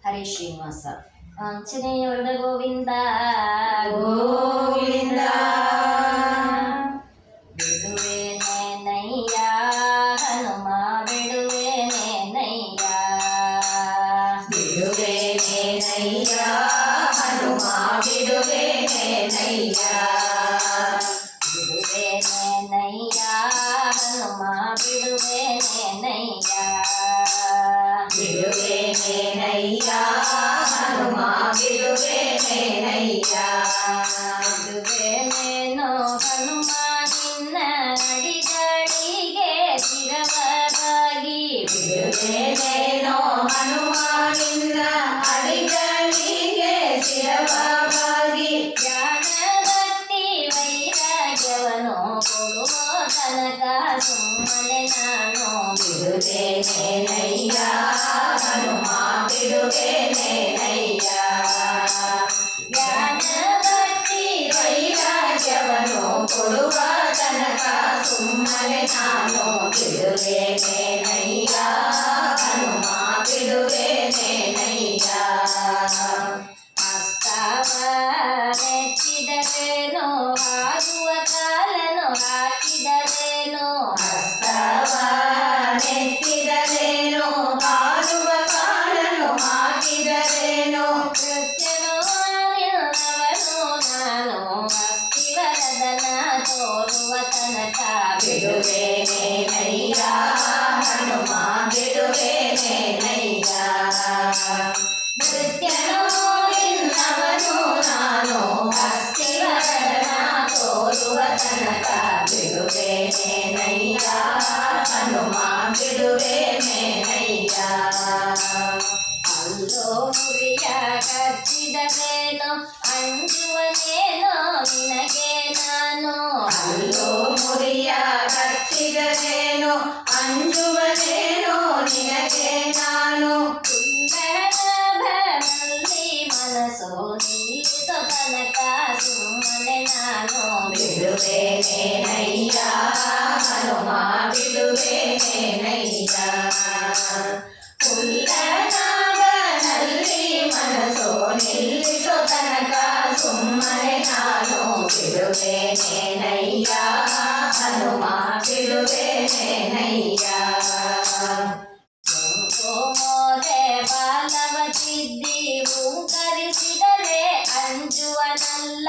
ಹರೇ ಶ್ರೀನಿವಾಸ. ಆಂಜನೇಯ ವರದ ಗೋವಿಂದ ಗೋವಿಂದ. ಬಿಡುವೆನೆನಯ್ಯ ಹನುಮ ಬಿಡುವೆನೆನಯ್ಯ, ಬಿಡುವೆನೆನಯ್ಯ ಹನುಮ ಬಿಡುವೆನೆನಯ್ಯ, ಬಿಡುವೆನೆನಯ್ಯ ಹನುಮ ಬಿಡುವೆನೆನಯ್ಯ, ಬಿಡುವೆನೆನಯ್ಯ ಹನುಮ ಬಿಡುವೆನೆನಯ್ಯ, ಬಿಡುವೆನೇನೋ ಹನುಮ ನಿನ್ನ ಅಡಿಗಳಿಗೆ ಶಿರವಾಗಿ, ಬಿಡುವೆನೇನೋ ಹನುಮ ನಿನ್ನ ಅಡಿಗಳಿಗೆ ಶಿರವಾಗಿ, ಜ್ಞಾನಭಕ್ತಿ ವೈರಾಗ್ಯವನ್ನು ಕೊಡುವ ತನಕ ಸುಮ್ಮನೆ ನಾನು ಬಿಡುವೆನೆನಯ್ಯ ಹನುಮ ಬಿಡುವೆನೆನಯ್ಯ, ಜ್ಞಾನಭಕ್ತಿ ವೈರಾಗ್ಯವನ್ನು ಕೊಡುವ ತನಕ ಸುಮ್ಮನೆ ನಾನು ಬಿಡುವೆನೆನಯ್ಯ ಹನುಮ ಬಿಡುವೆನೆನಯ್ಯ, ಹಸ್ತವನೆತ್ತಿದರೇನೋ ಹಾರುವ ಕಾಲನು ಹಾಕಿದರೇನೋ, ಹಸ್ತವನೆತ್ತಿದರೇನೋ ಹಾರುವ ಕಾಲನು ಹಾಕಿದರೇನೋ, ಕೃತ್ಯನೋ ನಿನ್ನವನು ನಾನು ಅಸ್ಥಿವರದನ ತೋರುವ ತನಕ ಬಿಡುವೆನೆನಯ್ಯ ಹನುಮ ಬಿಡುವೆನೆನಯ್ಯ, ನೃತ್ಯನೋ ನಿನ್ನವನು ನಾನು ಅಸ್ಥಿವರದನ ತೋರುವ ತನಕ ಬಿಡುವೆನೆನಯ್ಯ ಹನುಮ ಬಿಡುವೆನೆನಯ್ಯ, ಅಲ್ಲೋ ಮುರಿಯ ಕಚ್ಚಿದರೇನೋ ಅಂಜುವನೇನೋ ನಿನಗೆ ನಾನು, ಅಲ್ಲೋ ಮುರಿಯ ಕಚ್ಚಿದರೇನೋ ಅಂಜುವನೇನೋ ನಿನಗೆ ನಾನು, ಕುಂದಣಭನಲ್ಲಿ ಮನಸ್ಸು ನಿಲ್ಲಿಸೋ ತನಕ ಸುಮ್ಮನೆ ನಾನು ಬಿಡುವೆನೆನಯ್ಯ ಹನುಮ ಬಿಡುವೆನೆನಯ್ಯ, ಕುಲ್ಲನಾಭನಲ್ಲಿ ಮನಸ್ಸು ನಿಲ್ಲಿಸೋ ತನಕ ಸುಮ್ಮನೆ ನಾನು ಬಿಡುವೆನೆನಯ್ಯ ಹನುಮ ಬಿಡುವೆನೆನಯ್ಯ, ಮೋರೆ ಬಾಲವ ಸಿದ್ಧಿ ಹೂಂಕರಿಸಿದರೆ ಅಂಜುವನಲ್ಲ,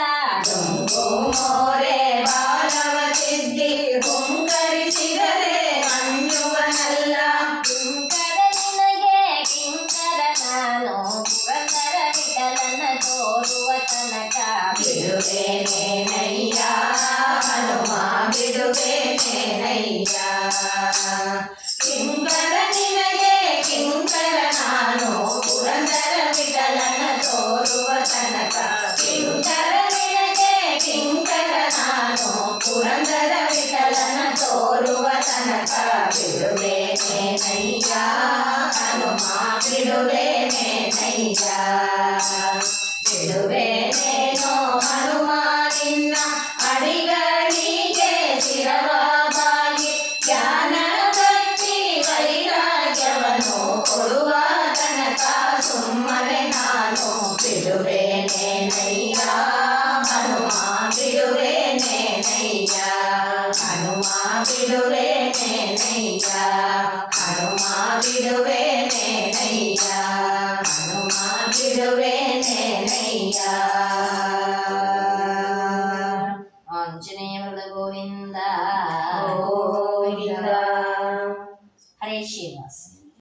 ಡೊಂಕು ಮೋರೆ ಬಾಲವ ಸಿದ್ಧಿ ಹುಂಕರಿಸಿದರೆ ಅಂಜುವನಲ್ಲ, ಕಿಂಕರ ನಿನಗೆ ಕಿಂಕರ ನಾನು ಪುರಂದರ ವಿಠಲನ ತೋರುವ ತನಕ ಬಿಡುವೆನೆನಯ್ಯ ಹನುಮ ಬಿಡುವೆನೆನಯ್ಯ, ಕಿಂಕರ ನಿನಗೆ ಕಿಂಕರ ನಾನು ಪುರಂದರ ವಿಠಲನ ತೋರುವ ತನಕ, ಕಿಂಕರ ನಿನಗೆ ಕಿಂಕರ ನಾನು ಪುರಂದರ ವಿಠಲನ ತೋರುವ ತನಕ ಬಿಡುವೆನೆನಯ್ಯ ಹನುಮ ಬಿಡುವೆನೆನಯ್ಯ, ಬಿಡುವೆನೇನೋ ಹನುಮ ನಿನ್ನ ಅಡಿಗಳಿಗೆ ಶಿರವಾಗಿ, ಜ್ಞಾನಭಕ್ತಿ ವೈರಾಗ್ಯವನ್ನು ಕೊಡುವ ತನಕ ಸುಮ್ಮನೆ ನಾನು ಬಿಡುವೆನೆನಯ್ಯ ಹನುಮ ಬಿಡುವೆನೆನಯ್ಯ, ಹನುಮ ಬಿಡುವೆನೆನಯ್ಯ, ಹನುಮ ಬಿಡುವೆನೆನಯ್ಯ, ಹನುಮ ಬಿಡುವೆನೆನಯ್ಯ. ಆಂಜನೇಯ ವರದ ಗೋವಿಂದ.